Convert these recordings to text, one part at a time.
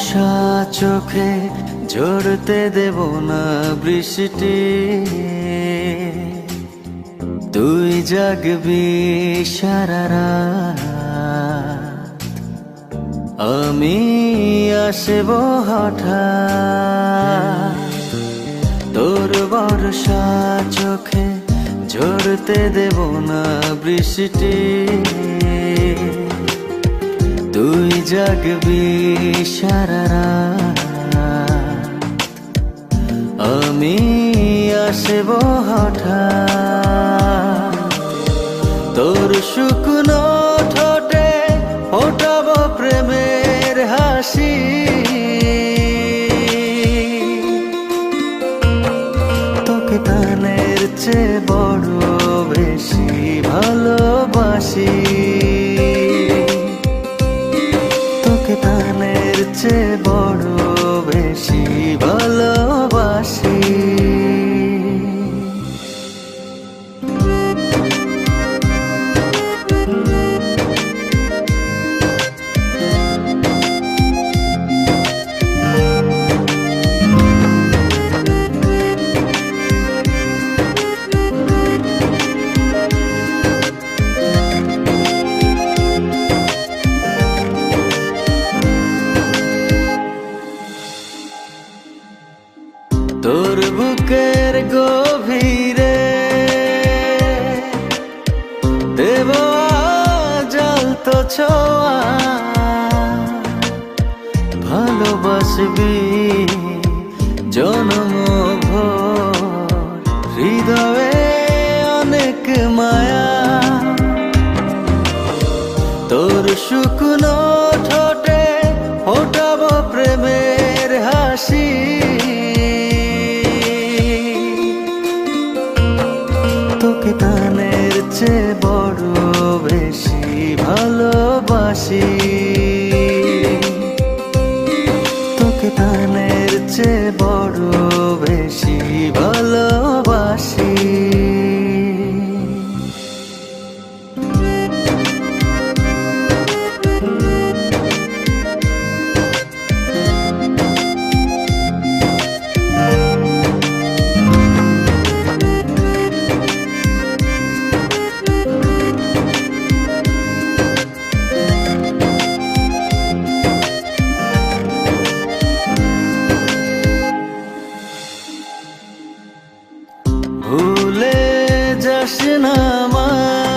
বর্ষা চোখে ঝরতে দেব না বৃষ্টি, তুই জাগবি সারা রাত, আমি আসব হঠাৎ। তোর বর্ষা চোখে ঝরতে দেব না বৃষ্টি, তুই জাগবি সারা রাত, আমি আসব হঠাৎ। তোর শুকনো ঠোঁটে ফোটাবো প্রেমের হাসি, তোকে প্রাণের চেয়ে বড় বেশি ভালোবাসি, তোকে প্রাণের চেয়ে বড় বেশি ভালোবাসি। তোর বুকের গভীরে দেব জ্বলতো ছোঁয়া, ভালোবাসবি জনমভর, হৃদয়ে অনেক মায়া। তোর শুকনো ঠোঁটে ফোটাবো প্রেমের হাসি, তোকে প্রাণের চেয়ে বড় বেশি ভালোবাসি, তোকে প্রাণের চেয়ে বড় বেশি ভালোবাসি। ভুলে যাস না আমায়,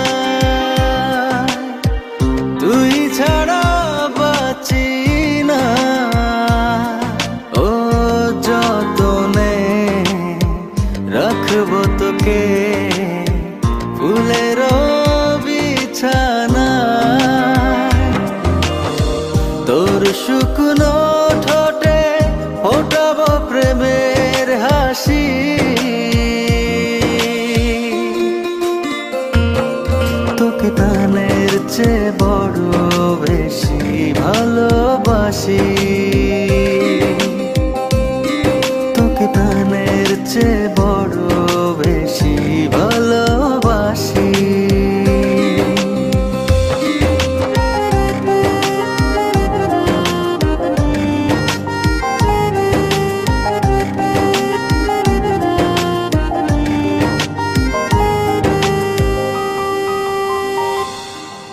তুই ছাড়া বাঁচি না, ও যতনে রাখবো তোকে ফুলের বিছানা। তোর শুকনো ঠোঁটে ফোটাবো প্রেমের হাসি, তোকে প্রাণের চেয়ে বড় বেশি ভালোবাসি।